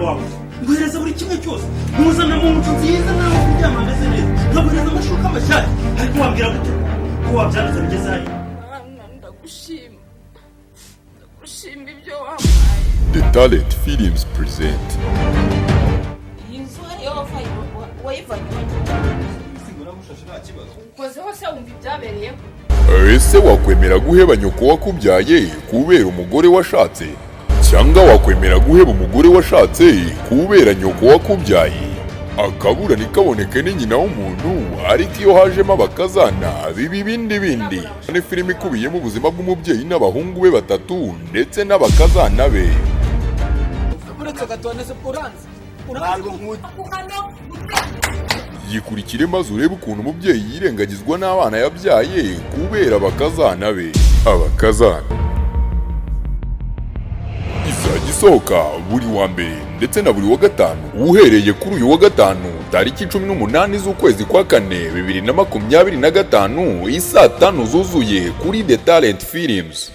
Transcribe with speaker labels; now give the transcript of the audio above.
Speaker 1: wawe nguhereza buri kimwe cyose muzana mu nzu nziza nawe kuryama ameze neza nkaguhereza amashuka amashyashya ariko wambwira gute ko wabyanditse bigeze hari
Speaker 2: ndagushima ibyo wampaye.
Speaker 3: The Talent Films present
Speaker 2: iyi nzu ariyo wayivanye ukozeho se wumva ibyabereyeho.
Speaker 3: ese wakwemera guheba nyoko wakubyaye kubera umugore washatse cyangwa wakwemera guheba umugore washatse kubera nyoko wakubyaye? akabura ntikaboneke ni nyina w'umuntu, ariko iyo hajemo abakazana biba ibindi bindi. Ni filime ikubiyemo ubuzima bw'umubyeyi n'abahungu be batatu ndetse n'abakazana be. yikurikire maze urebe ukuntu umubyeyi yirengagizwa n'abana yabyaye kubera abakazana be. Abakazana izajya isohoka buri wa mbere ndetse na buri wa gatanu uhereye kuri uyu wa gatanu tariki 18 z'ukwezi kwa 4 2025 isaa 5 zuzuye kuri The Talent Films.